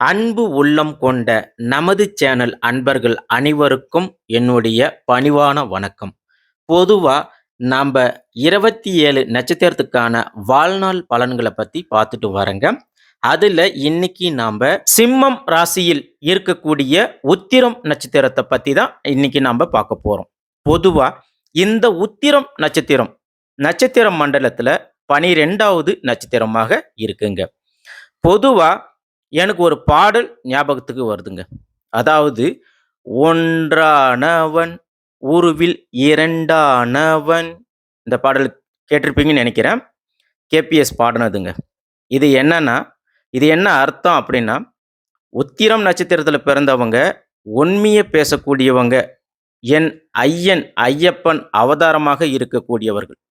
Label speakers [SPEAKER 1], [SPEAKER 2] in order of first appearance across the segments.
[SPEAKER 1] அன்பு உள்ளம் கொண்ட நமது சேனல் அன்பர்கள் அனைவருக்கும் என்னுடைய பணிவான வணக்கம். பொதுவா நாம 27 நட்சத்திரத்துக்கான வாழ்நாள் பலன்களை பத்தி பார்த்துட்டு வரேங்க. அதுல இன்னைக்கு நாம சிம்மம் ராசியில் இருக்கக்கூடிய உத்திரம் நட்சத்திரத்தை பத்தி தான் இன்னைக்கு நாம பார்க்க போறோம். பொதுவா இந்த உத்திரம் நட்சத்திரம் நட்சத்திர மண்டலத்துல 12வது நட்சத்திரமாக இருக்குங்க. பொதுவா எனக்கு ஒரு பாடல் ஞாபகத்துக்கு வருதுங்க. அதாவது, "ஒன்றானவன் உருவில் இரண்டானவன்." இந்த பாடல் கேட்டிருப்பீங்கன்னு நெனைக்கிறேன். கேபிஎஸ் பாடுனதுங்க. இது என்னன்னா, இது என்ன அர்த்தம் அப்படின்னா, உத்திரம் நட்சத்திரத்தில பிறந்தவங்க, உண்மைய பேசக்கூடியவங்க, என் ஐயன், ஐயப்பன் அவதாரமாக இருக்கக்கூடியவர்கள்.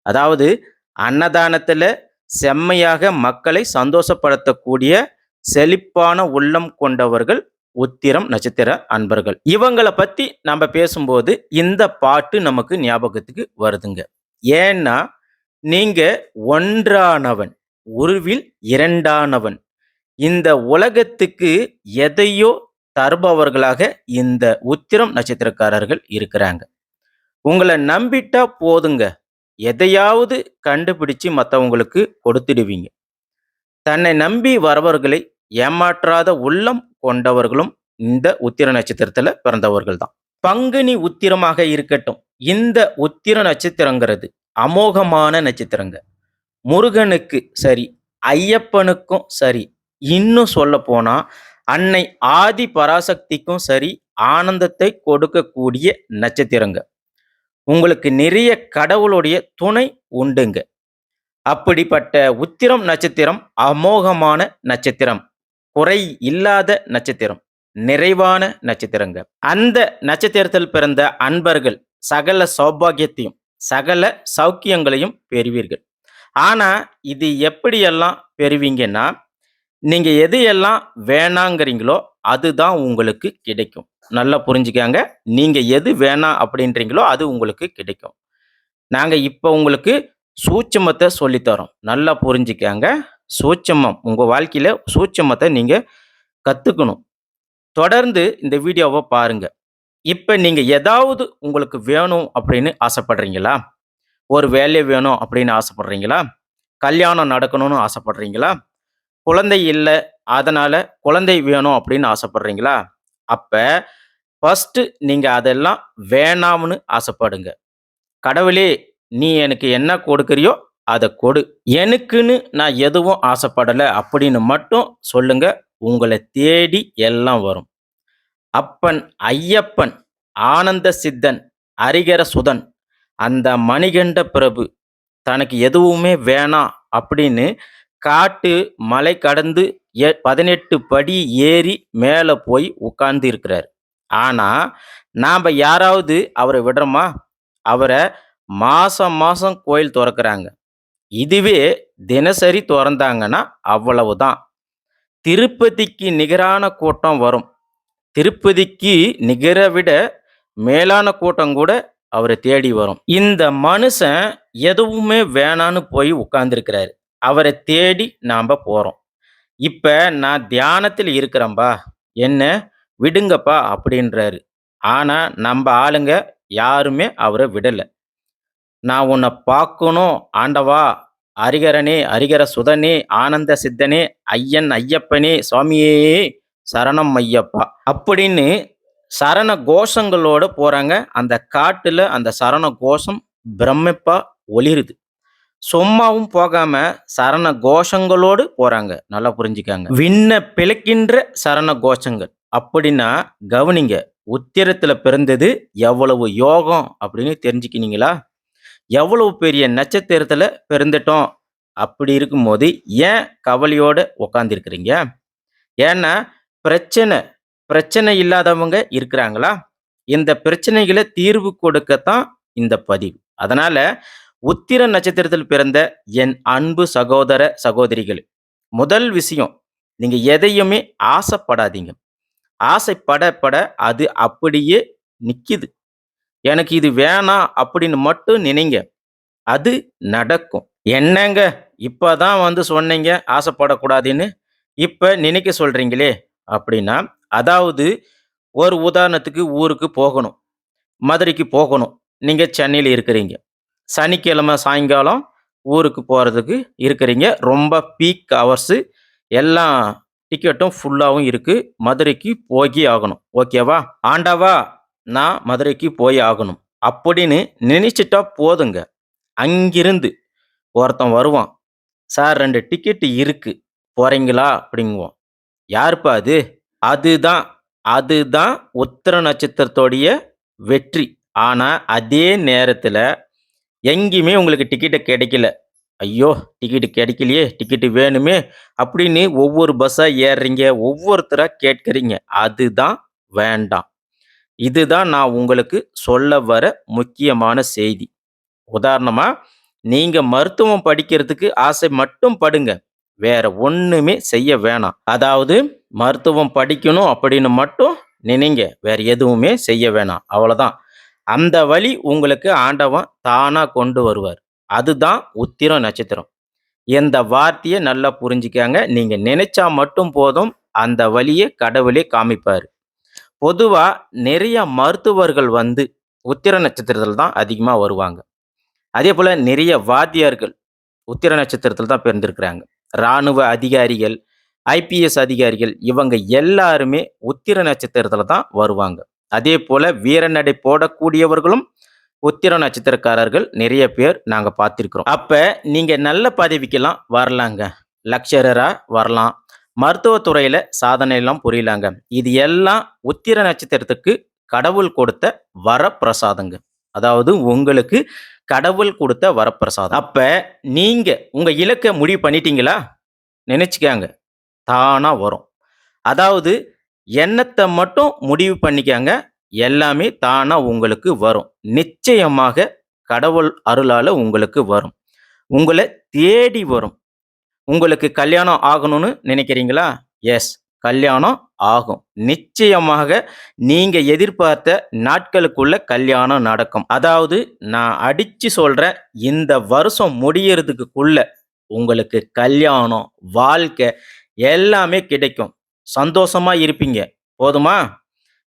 [SPEAKER 1] அதாவது, அன்னதானத்தில செம்மையாக மக்களை சந்தோஷப்படுத்தக்கூடிய செழிப்பான உள்ளம் கொண்டவர்கள் உத்திரம் நட்சத்திர அன்பர்கள். இவங்கள பத்தி நம்ம பேசும்போது இந்த பாட்டு நமக்கு ஞாபகத்துக்கு வருதுங்க. ஏன்னா, நீங்க ஒன்றானவன், உருவில் இரண்டானவன். இந்த உலகத்துக்கு எதையோ தருபவர்களாக இந்த உத்திரம் நட்சத்திரக்காரர்கள் இருக்கிறாங்க. உங்கள நம்பிட்டா போதுங்க. எதையாவது கண்டுபிடிச்சு மத்தவங்களுக்கு கொடுத்துடுவீங்க. தன்னை நம்பி வரவர்களை ஏமாற்றாத உள்ளம் கொண்டவர்களும் இந்த உத்திர நட்சத்திரத்துல பிறந்தவர்கள் தான். பங்குனி உத்திரமாக இருக்கட்டும், இந்த உத்திர நட்சத்திரங்கிறது அமோகமான நட்சத்திரங்க. முருகனுக்கு சரி, ஐயப்பனுக்கும் சரி, இன்னும் சொல்ல போனா அன்னை ஆதி பராசக்திக்கும் சரி, ஆனந்தத்தை கொடுக்கக்கூடிய நட்சத்திரங்க. உங்களுக்கு நிறைய கடவுளுடைய துணை உண்டுங்க. அப்படிப்பட்ட உத்திரம் நட்சத்திரம் அமோகமான நட்சத்திரம், குறை இல்லாத நட்சத்திரம், நிறைவான நட்சத்திரங்க. அந்த நட்சத்திரத்தில் பிறந்த அன்பர்கள் சகல சௌபாகியத்தையும் சகல சௌக்கியங்களையும் பெறுவீர்கள். ஆனா, இது எப்படியெல்லாம் பெறுவீங்கன்னா, நீங்க எது எல்லாம் வேணாங்கிறீங்களோ அதுதான் உங்களுக்கு கிடைக்கும். நல்லா புரிஞ்சுக்கங்க. நீங்க எது வேணாம் அப்படின்றீங்களோ அது உங்களுக்கு கிடைக்கும். நாங்க இப்ப உங்களுக்கு சூட்சுமத்தை சொல்லித்தரோம். நல்லா புரிஞ்சுக்கங்க. சூட்சுமம், உங்க வாழ்க்கையில சூட்சுமத்தை நீங்க கத்துக்கணும். தொடர்ந்து இந்த வீடியோவை பாருங்க. இப்ப நீங்க ஏதாவது உங்களுக்கு வேணும் அப்படின்னு ஆசைப்படுறீங்களா? ஒரு வேலை வேணும் அப்படின்னு ஆசைப்படுறீங்களா? கல்யாணம் நடக்கணும்னு ஆசைப்படுறீங்களா? குழந்தை இல்ல, அதனால குழந்தை வேணும் அப்படின்னு ஆசைப்படுறீங்களா? அப்ப ஃபர்ஸ்ட் நீங்க அதெல்லாம் வேணாம்னு ஆசைப்படுங்க. கடவுளே, நீ எனக்கு என்ன கொடுக்கிறியோ அத கொடு. எனக்குன்னு நான் எதுவும் ஆசைப்படல அப்படின்னு மட்டும் சொல்லுங்க. உங்கள தேடி எல்லாம் வரும். அப்பன் ஐயப்பன், ஆனந்த சித்தன், ஹரிகர சுதன், அந்த மணிகண்ட பிரபு தனக்கு எதுவுமே வேணாம் அப்படின்னு காட்டு மலை கடந்து 18 படி ஏறி மேல போய் உட்கார்ந்து இருக்கிறார். ஆனா, நாம யாராவது அவரை விடுறோமா? அவரை மாசம் மாசம் கோயில் தொறக்கிறாங்க. இதுவே தினசரி தொறந்தாங்கன்னா அவ்வளவுதான். திருப்பதிக்கு நிகரான கூட்டம் வரும். திருப்பதிக்கு நிகர விட மேலான கூட்டம் கூட அவரை தேடி வரும். இந்த மனுஷன் எதுவுமே வேணான்னு போய் உட்கார்ந்திருக்கிறாரு. அவரை தேடி நாம போறோம். இப்ப நான் தியானத்தில் இருக்கிறேன்பா, என்ன விடுங்கப்பா அப்படின்றாரு. ஆனா நம்ம ஆளுங்க யாருமே அவரை விடல. நான் உன்னை பார்க்கணும் ஆண்டவா, ஹரிகரனே, ஹரிகர சுதனே, ஆனந்த சித்தனே, ஐயன் ஐயப்பனே, சுவாமியே சரணம் ஐயப்பா அப்படின்னு சரண கோஷங்களோட போறாங்க. அந்த காட்டுல அந்த சரண கோஷம் பிரமிப்பா ஒளிருது. சும்மாவும் போகாம சரண கோஷங்களோடு போறாங்க. நல்லா புரிஞ்சுக்காங்க. விண்ண பிளக்கின்ற சரண கோஷங்கள் அப்படின்னா கவனிங்க. உத்திரத்துல பிறந்தது எவ்வளவு யோகம் அப்படின்னு தெரிஞ்சுக்கினீங்களா? எவ்வளவு பெரிய நட்சத்திரத்துல பிறந்துட்டோம். அப்படி இருக்கும்போது ஏன் கவலையோட உக்காந்துருக்கிறீங்க? ஏன்னா, பிரச்சனை பிரச்சனை இல்லாதவங்க இருக்கிறாங்களா? இந்த பிரச்சனைகளை தீர்வு கொடுக்கத்தான் இந்த பதிவு. அதனால உத்திர நட்சத்திரத்தில் பிறந்த என் அன்பு சகோதர சகோதரிகள், முதல் விஷயம், நீங்க எதையுமே ஆசைப்படாதீங்க. ஆசைப்பட பட அது அப்படியே நிக்குது. எனக்கு இது வேணாம் அப்படின்னு மட்டும் நினைங்க. அது நடக்கும். என்னங்க இப்பதான் வந்து சொன்னீங்க ஆசைப்படக்கூடாதுன்னு. இப்ப நினைக்க சொல்றீங்களே அப்படின்னா, அதாவது ஒரு உதாரணத்துக்கு ஊருக்கு போகணும். மதுரைக்கு போகணும். நீங்க சென்னையில இருக்கிறீங்க. சனிக்கிழமை சாயங்காலம் ஊருக்கு போறதுக்கு இருக்கிறீங்க. ரொம்ப பீக் ஹவர்ஸு. எல்லா டிக்கெட்டும் ஃபுல்லாவும் இருக்கு. மதுரைக்கு போயே ஆகணும். ஓகேவா? ஆண்டவா! நான் மதுரைக்கு போய் ஆகணும். அப்படின்னு நினைச்சுட்டா போதுங்க. அங்கிருந்து ஒருத்தன் வருவான். "சார் 2 டிக்கெட் இருக்கு. போறீங்களா?" அப்படிங்குவான். யாருப்பா அது? அதுதான் அதுதான் உத்திர நட்சத்திரத்தோடைய வெற்றி. ஆனா, அதே நேரத்தில எங்கேயுமே உங்களுக்கு டிக்கெட் கிடைக்கல. ஐயோ! டிக்கெட் கிடைக்கலையே! டிக்கெட் வேணுமே! அப்படின்னு ஒவ்வொரு பஸ்ஸா ஏறுறீங்க. ஒவ்வொருத்தரா கேட்கிறீங்க. அதுதான் வேண்டாம். இதுதான் நான் உங்களுக்கு சொல்ல வர முக்கியமான செய்தி. உதாரணமா, நீங்க மருத்துவம் படிக்கிறதுக்கு ஆசை மட்டும் படுங்க. வேற ஒண்ணுமே செய்ய வேணாம். அதாவது மருத்துவம் படிக்கணும் அப்படின்னு மட்டும் நினைங்க. வேற எதுவுமே செய்ய வேணாம். அவ்வளதான். அந்த வழி உங்களுக்கு ஆண்டவன் தானா கொண்டு வருவார். அதுதான் உத்திரம் நட்சத்திரம். இந்த வார்த்தைய நல்லா புரிஞ்சுக்கங்க. நீங்க நினைச்சா மட்டும் போதும். அந்த வழிய கடவுளே காமிப்பாரு. பொதுவா நிறைய மருத்துவர்கள் வந்து உத்திர நட்சத்திரத்தில தான் அதிகமா வருவாங்க. அதேபோல நிறைய வாத்தியார்கள் உத்திர நட்சத்திரத்தில தான் பிறந்திருக்கிறாங்க. ராணுவ அதிகாரிகள், ஐபிஎஸ் அதிகாரிகள் இவங்க எல்லாருமே உத்திர நட்சத்திரத்தில தான் வருவாங்க. அதேபோல வீரநடை போடக்கூடியவர்களும் உத்திர நட்சத்திரக்காரர்கள் நிறைய பேர் நாங்க பார்த்திருக்கிறோம். அப்ப நீங்க நல்ல பதவிக்கெல்லாம் வரலாங்க. லக்சரரா வரலாம். மருத்துவத் துறையில சாதனைலாம் புரியலாங்க. இது எல்லாம் உத்திர நட்சத்திரத்துக்கு கடவுள் கொடுத்த வரப்பிரசாதங்க. அதாவது உங்களுக்கு கடவுள் கொடுத்த வரப்பிரசாதம். அப்ப நீங்க உங்க இலக்க முடிவு பண்ணிட்டீங்களா? நினைச்சுக்கங்க. தானா வரும். அதாவது எண்ணத்த மட்டும் முடிவு பண்ணிக்கங்க. எல்லாமே தானா உங்களுக்கு வரும். நிச்சயமாக கடவுள் அருளால உங்களுக்கு வரும். உங்கள தேடி வரும். உங்களுக்கு கல்யாணம் ஆகணும்னு நினைக்கிறீங்களா? எஸ். கல்யாணம் ஆகும். நிச்சயமாக நீங்க எதிர்பார்த்த நாட்களுக்குள்ள கல்யாணம் நடக்கும். அதாவது நான் அடிச்சு சொல்றேன். இந்த வருஷம் முடியறதுக்குள்ள உங்களுக்கு கல்யாணம், வாழ்க்கை எல்லாமே கிடைக்கும். சந்தோஷமா இருப்பீங்க. போதுமா?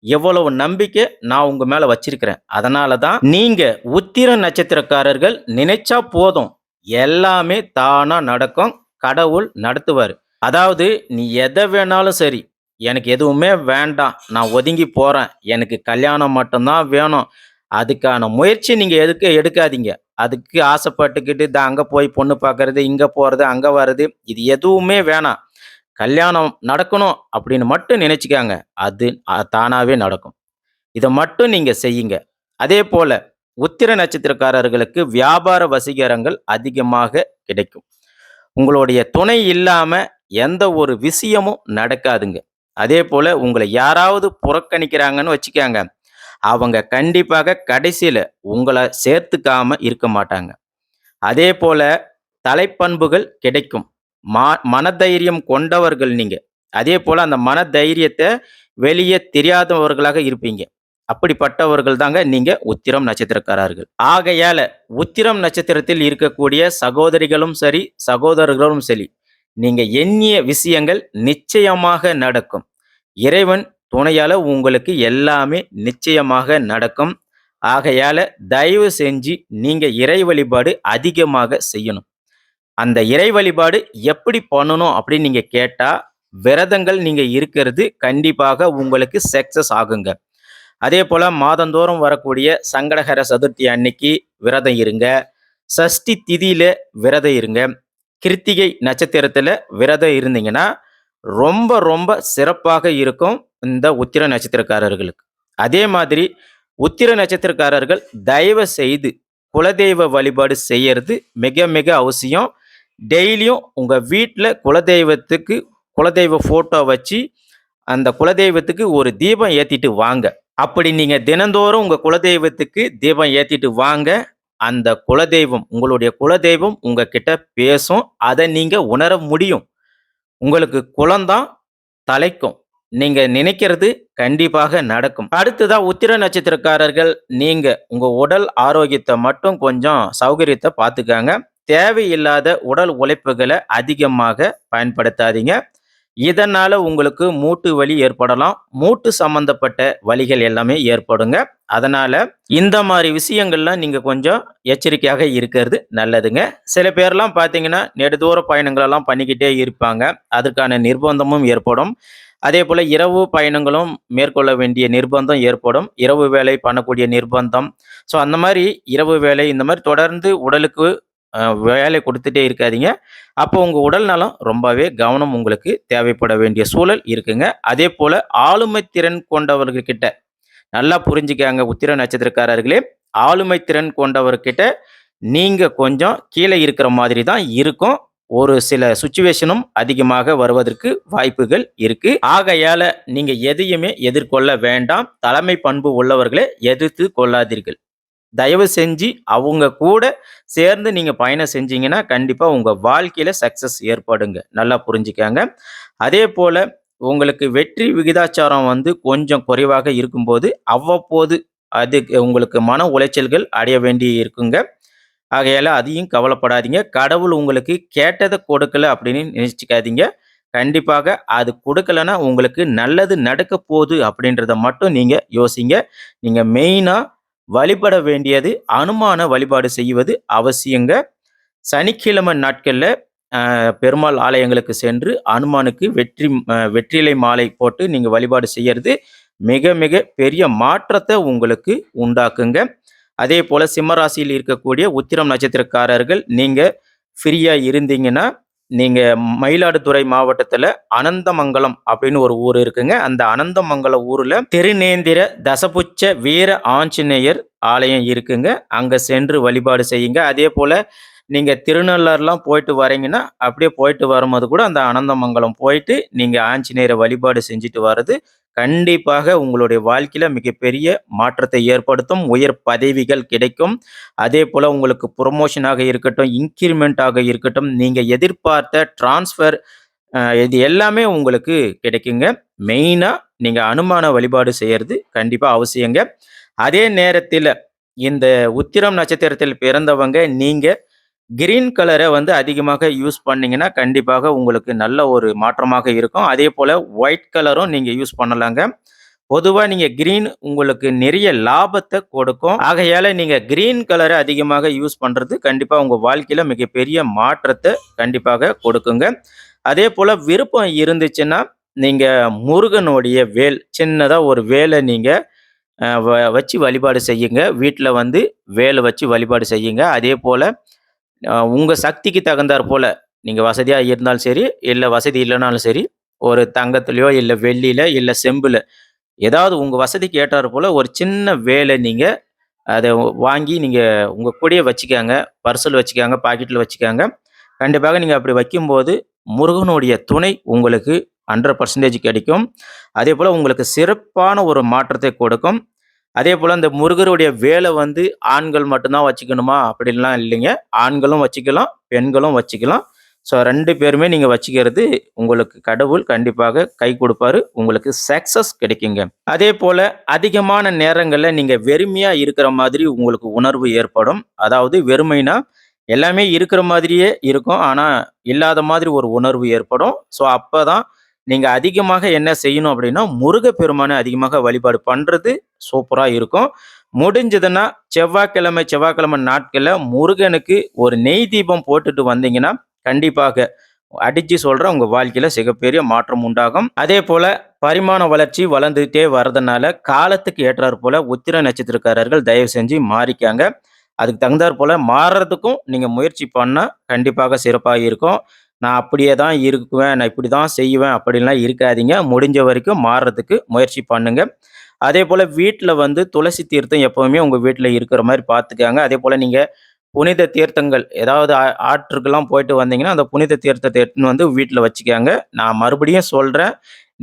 [SPEAKER 1] எவ்வளவு நம்பிக்கை நான் உங்க மேல வச்சிருக்கிறேன். அதனால தான் நீங்க உத்திர நட்சத்திரக்காரர்கள் நினைச்சா போதும். எல்லாமே தானா நடக்கும். கடவுள் நடத்துவாரு. அதாவது நீ எத வேணாலும் சரி, எனக்கு எதுவுமே வேண்டாம். நான் ஒதுங்கி போறேன். எனக்கு கல்யாணம் மட்டும் தான் வேணும். அதுக்கான முயற்சி நீங்க எதுக்கு எடுக்காதீங்க. அதுக்கு ஆசைப்பட்டுக்கிட்டு அங்க போய் பொண்ணு பார்க்கறது, இங்க போறது, அங்க வர்றது இது எதுவுமே வேணாம். கல்யாணம் நடக்கணும் அப்படின்னு மட்டும் நினைச்சுக்கங்க. அது தானாவே நடக்கும். இத மட்டும் நீங்க செய்யுங்க. அதேபோல உத்திர நட்சத்திரக்காரர்களுக்கு வியாபார வசீகரங்கள் அதிகமாக கிடைக்கும். உங்களுடைய துணை இல்லாம எந்த ஒரு விஷயமும் நடக்காதுங்க. அதேபோல உங்கள யாராவது புறக்கணிக்கிறாங்கன்னு வச்சுக்கங்க. அவங்க கண்டிப்பாக கடைசியில உங்கள சேர்த்துக்காம இருக்க மாட்டாங்க. அதேபோல தலைப்பண்புகள் கிடைக்கும். மனதைரியம் கொண்டவர்கள் நீங்க. அதேபோல அந்த மனதைரியத்த வெளிய தெரியாதவர்களாக இருப்பீங்க. அப்படிப்பட்டவர்கள் தாங்க நீங்க உத்திரம் நட்சத்திரக்காரர்கள். ஆகையால உத்திரம் நட்சத்திரத்தில் இருக்கக்கூடிய சகோதரிகளும் சரி, சகோதரர்களும் சரி, நீங்க எண்ணிய விஷயங்கள் நிச்சயமாக நடக்கும். இறைவன் துணையால உங்களுக்கு எல்லாமே நிச்சயமாக நடக்கும். ஆகையால தயவு செஞ்சு நீங்க இறை வழிபாடு அதிகமாக செய்யணும். அந்த இறை வழிபாடு எப்படி பண்ணணும் அப்படின்னு நீங்க கேட்டா, விரதங்கள் நீங்க இருக்கிறது கண்டிப்பாக உங்களுக்கு சக்சஸ் ஆகுங்க. அதேபோல மாதந்தோறும் வரக்கூடிய சங்கடஹர சதுர்த்தி அன்னைக்கு விரதம் இருங்க. சஷ்டி திதியில விரதம் இருங்க. கிருத்திகை நட்சத்திரத்துல விரதம் இருந்தீங்கன்னா, ரொம்ப ரொம்ப சிறப்பாக இருக்கும் இந்த உத்திர நட்சத்திரக்காரர்களுக்கு. அதே மாதிரி உத்திர நட்சத்திரக்காரர்கள் தயவு செய்து குலதெய்வ வழிபாடு செய்யறது மிக மிக அவசியம். டெய்லியும் உங்க வீட்ல குலதெய்வத்துக்கு குலதெய்வ ஃபோட்டோ வச்சு, அந்த குலதெய்வத்துக்கு ஒரு தீபம் ஏத்திட்டு வாங்க. அப்படி நீங்க தினந்தோறும் உங்க குலதெய்வத்துக்கு தீபம் ஏத்திட்டு வாங்க. அந்த குலதெய்வம் உங்களுடைய குலதெய்வம் உங்ககிட்ட பேசும். அத நீங்க உணர முடியும். உங்களுக்கு குலம் தான் தலைக்கும். நீங்க நினைக்கிறது கண்டிப்பாக நடக்கும். அடுத்ததா உத்திர நட்சத்திரக்காரர்கள் நீங்க உங்க உடல் ஆரோக்கியத்த மட்டும் கொஞ்சம் சௌகரியத்த பார்த்துக்கங்க. தேவையில்லாத உடல் உழைப்புகள அதிகமாக பயன்படுத்தாதீங்க. இதனால உங்களுக்கு மூட்டு வலி ஏற்படலாம். மூட்டு சம்பந்தப்பட்ட வலிகள் எல்லாமே ஏற்படுங்க. அதனால இந்த மாரி விஷயங்கள்லாம் நீங்க கொஞ்சம் எச்சரிக்கையாக இருக்கிறது நல்லதுங்க. சில பேர்லாம் பார்த்தீங்கன்னா, நெடுதூர பயணங்கள் எல்லாம் பண்ணிக்கிட்டே இருப்பாங்க. அதற்கான நிர்பந்தமும் ஏற்படும். அதேபோல இரவு பயணங்களும் மேற்கொள்ள வேண்டிய நிர்பந்தம் ஏற்படும். இரவு வேலை பண்ணக்கூடிய நிர்பந்தம். ஸோ அந்த மாரி இரவு வேலை இந்த மாரி தொடர்ந்து உடலுக்கு வேலை குடுத்துட்டே இருக்காதீங்க. அப்போ உங்க உடல் நலம் ரொம்பவே கவனம் உங்களுக்கு தேவைப்பட வேண்டிய சூழல் இருக்குங்க. அதேபோல ஆளுமை திறன் கொண்டவர்கள்கிட்ட நல்லா புரிஞ்சுக்கங்க உத்திர நட்சத்திரக்காரர்களே. ஆளுமை திறன் கொண்டவர்கிட்ட நீங்க கொஞ்சம் கீழ இருக்கிற மாதிரி தான் இருக்கும். ஒரு சில சிச்சுவேஷனும் அதிகமாக வருவதற்கு வாய்ப்புகள் இருக்கு. ஆகையால நீங்க எதையுமே எதிர்கொள்ள வேண்டாம். தலைமை பண்பு உள்ளவர்களே எதிர்த்து கொள்ளாதீர்கள். தயவு செஞ்சு அவங்க கூட சேர்ந்து நீங்க பயணம் செஞ்சீங்கன்னா, கண்டிப்பா உங்க வாழ்க்கையில சக்சஸ் ஏற்படுங்க. நல்லா புரிஞ்சுக்கங்க. அதேபோல உங்களுக்கு வெற்றி விகிதாச்சாரம் வந்து கொஞ்சம் குறைவாக இருக்கும்போது, அவ்வப்போது அதுக்கு உங்களுக்கு மன உளைச்சல்கள் அடைய வேண்டி இருக்குங்க. ஆகையால அதையும் கவலைப்படாதீங்க. கடவுள் உங்களுக்கு கேட்டத கொடுக்கல அப்படின்னு நினைச்சுக்காதீங்க. கண்டிப்பாக அது கொடுக்கலன்னா, உங்களுக்கு நல்லது நடக்கப் போது அப்படின்றத மட்டும் நீங்க யோசிங்க. நீங்க மெயினா வழிபட வேண்டியது அனுமான வழிபாடு செய்வது அவசியங்க. சனிக்கிழமை நாட்கள்ல பெருமாள் ஆலயங்களுக்கு சென்று அனுமானுக்கு வெற்றிலை மாலை போட்டு நீங்க வழிபாடு செய்யறது மிக மிக பெரிய மாற்றத்தை உங்களுக்கு உண்டாக்குங்க. அதேபோல சிம்ம ராசியில் இருக்கக்கூடிய உத்திரம் நட்சத்திரக்காரர்கள் நீங்க ஃப்ரீயா இருந்தீங்கன்னா, நீங்க மயிலாடுதுறை மாவட்டத்துல அனந்தமங்கலம் அப்படின்னு ஒரு ஊர் இருக்குங்க. அந்த அனந்தமங்கலம் ஊர்ல திருநேந்திர தசபுச்ச வீர ஆஞ்சநேயர் ஆலயம் இருக்குங்க. அங்க சென்று வழிபாடு செய்யுங்க. அதேபோல நீங்க திருநள்ளாறுலாம் போயிட்டு வரீங்கன்னா, அப்படியே போயிட்டு வரும்போது கூட அந்த அனந்தமங்கலம் போயிட்டு நீங்க ஆஞ்சநேயரை வழிபாடு செஞ்சுட்டு வர்றது கண்டிப்பாக உங்களுடைய வாழ்க்கையில மிகப்பெரிய மாற்றத்தை ஏற்படுத்தும். உயர் பதவிகள் கிடைக்கும். அதேபோல உங்களுக்கு புரமோஷனாக இருக்கட்டும், இன்கிரிமென்ட்டாக இருக்கட்டும், நீங்க எதிர்பார்த்த டிரான்ஸ்ஃபர் இது எல்லாமே உங்களுக்கு கிடைக்குங்க. மெயினா நீங்க அனுமான வழிபாடு செய்யறது கண்டிப்பா அவசியங்க. அதே நேரத்தில இந்த உத்திரம் நட்சத்திரத்தில் பிறந்தவங்க நீங்க கிரீன் கலர வந்து அதிகமாக யூஸ் பண்ணீங்கன்னா, கண்டிப்பாக உங்களுக்கு நல்ல ஒரு மாற்றமாக இருக்கும். அதேபோல ஒயிட் கலரும் நீங்க யூஸ் பண்ணலாங்க. பொதுவா நீங்க கிரீன் உங்களுக்கு நிறைய லாபத்த கொடுக்கும். ஆகையால நீங்க கிரீன் கலர அதிகமாக யூஸ் பண்றது கண்டிப்பா உங்க வாழ்க்கையில மிகப்பெரிய மாற்றத்த கண்டிப்பாக கொடுக்குங்க. அதேபோல விருப்பம் இருந்துச்சுன்னா, நீங்க முருகனுடைய வேல் சின்னதா ஒரு வேல நீங்க வச்சு வழிபாடு செய்யுங்க. வீட்ல வந்து வேல வச்சு வழிபாடு செய்யுங்க. அதேபோல உங்க சக்திக்கு தகுந்தாற் போல, நீங்க வசதியா இருந்தாலும் சரி, இல்ல வசதி இல்லனாலும் சரி, ஒரு தங்கத்திலயோ, இல்ல வெள்ளியில, இல்ல செம்புல, ஏதாவது உங்க வசதிக்கு ஏற்றார் போல ஒரு சின்ன வேலை நீங்க அத வாங்கி நீங்க உங்க கூடயே வச்சுக்கங்க. பர்ஸ்ல வச்சுக்கங்க, பாக்கெட்ல வச்சுக்கங்க. கண்டிப்பாக நீங்க அப்படி வைக்கும்போது, முருகனுடைய துணை உங்களுக்கு 100% கிடைக்கும். அதேபோல உங்களுக்கு சிறப்பான ஒரு மாற்றத்தை கொடுக்கும். அதேபோல இந்த முருகருடைய வேலை வந்து ஆண்கள் மட்டும் தான் வச்சுக்கணுமா? அப்படின்லாம் இல்லைங்க. ஆண்களும் வச்சுக்கலாம், பெண்களும் வச்சுக்கலாம். ஸோ 2 பேருமே நீங்க வச்சுக்கிறது உங்களுக்கு கடவுள் கண்டிப்பாக கை குடுப்பாரு. உங்களுக்கு சக்சஸ் கிடைக்குங்க. அதேபோல அதிகமான நேரங்கள்ல நீங்க வெறுமையா இருக்கிற மாதிரி உங்களுக்கு உணர்வு ஏற்படும். அதாவது வெறுமைனா, எல்லாமே இருக்கிற மாதிரியே இருக்கும். ஆனா, இல்லாத மாதிரி ஒரு உணர்வு ஏற்படும். ஸோ அப்பதான் நீங்க அதிகமாக என்ன செய்யணும் அப்படின்னா, முருகப்பெருமான அதிகமாக வழிபாடு பண்றது சூப்பரா இருக்கும். முடிஞ்சதுன்னா செவ்வாய்க்கிழமை நாட்கள்ல முருகனுக்கு ஒரு நெய் தீபம் போட்டுட்டு வந்தீங்கன்னா, கண்டிப்பாக அடிச்சு சொல்றேன் உங்க வாழ்க்கையில மிகப்பெரிய மாற்றம் உண்டாகும். அதேபோல பரிமாண வளர்ச்சி வளர்ந்துட்டே வர்றதுனால, காலத்துக்கு ஏற்றார் போல உத்திர நட்சத்திரக்காரர்கள் தயவு செஞ்சு மாறிக்கங்க. அதுக்கு தகுந்தாற் போல மாறுறதுக்கும் நீங்க முயற்சி பண்ணா கண்டிப்பாக சிறப்பா இருக்கும். நான் அப்படியே தான் இருக்குவேன், நான் இப்படி தான் செய்வேன் அப்படின்லாம் இருக்காதீங்க. முடிஞ்ச வரைக்கும் மாறுறதுக்கு முயற்சி பண்ணுங்க. அதேபோல வீட்ல வந்து துளசி தீர்த்தம் எப்பவுமே உங்க வீட்ல இருக்கிற மாரி பார்த்துக்கங்க. அதேபோல நீங்க புனித தீர்த்தங்கள் ஏதாவது ஆற்றுக்கெல்லாம் போயிட்டு வந்தீங்கன்னா, அந்த புனித தீர்த்தத்த எடுத்துன்னு வந்து வீட்ல வச்சுக்கங்க. நான் மறுபடியும் சொல்றேன்.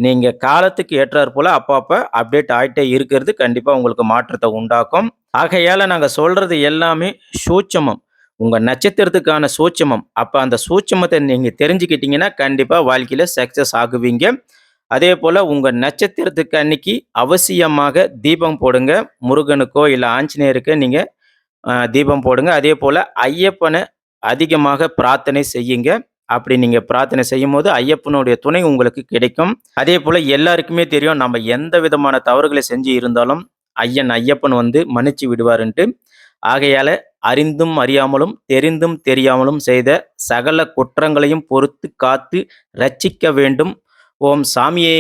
[SPEAKER 1] நீங்க காலத்துக்கு ஏற்றார் போல அப்பப்ப அப்டேட் ஆயிட்டே இருக்கிறது கண்டிப்பா உங்களுக்கு மாற்றத்த உண்டாக்கும். ஆகையால நாங்க சொல்றது எல்லாமே சூட்சமம். உங்க நட்சத்திரத்துக்கான சூட்சமம். அப்ப அந்த சூட்சமத்த நீங்க தெரிஞ்சுக்கிட்டீங்கன்னா, கண்டிப்பா வாழ்க்கையில சக்சஸ் ஆகுவீங்க. அதேபோல உங்க நட்சத்திரத்துக்கு அன்னைக்கு அவசியமாக தீபம் போடுங்க. முருகனுக்கோ, இல்ல ஆஞ்சநேயருக்கு நீங்க தீபம் போடுங்க. அதேபோல ஐயப்பன அதிகமாக பிரார்த்தனை செய்யுங்க. அப்படி நீங்க பிரார்த்தனை செய்யும்போது ஐயப்பனுடைய துணை உங்களுக்கு கிடைக்கும். அதேபோல எல்லாருக்குமே தெரியும் நம்ம எந்த விதமான தவறுகளை செஞ்சு இருந்தாலும் ஐயப்பன் வந்து மன்னிச்சு விடுவாருன்ட்டு. ஆகையால அறிந்தும் அறியாமலும் தெரிந்தும் தெரியாமலும் செய்த சகல குற்றங்களையும் பொறுத்து காத்து ரட்சிக்க வேண்டும். ஓம் சாமியே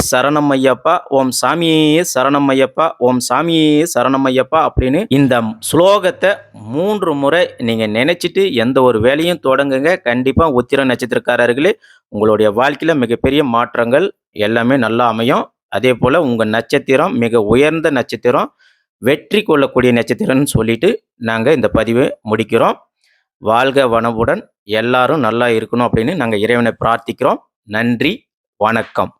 [SPEAKER 1] சரணம் ஐயப்பா, ஓம் சாமியே சரணம் ஐயப்பா, ஓம் சாமியே சரணம் ஐயப்பா அப்படின்னு இந்த ஸ்லோகத்தை 3 முறை நீங்க நினைச்சிட்டு எந்த ஒரு வேலையும் தொடங்குங்க. கண்டிப்பா உத்திர நட்சத்திரக்காரர்களே உங்களுடைய வாழ்க்கையில மிகப்பெரிய மாற்றங்கள் எல்லாமே நல்லா அமையும். அதே போல உங்க நட்சத்திரம் மிக உயர்ந்த நட்சத்திரம், வெற்றி கொள்ளக்கூடிய நட்சத்திரம்னு சொல்லிட்டு நாங்க இந்த பதிவை முடிக்கிறோம். வாழ்க வளமுடன், எல்லாரும் நல்லா இருக்கணும் அப்படின்னு நாங்க இறைவனை பிரார்த்திக்கிறோம். நன்றி, வணக்கம்.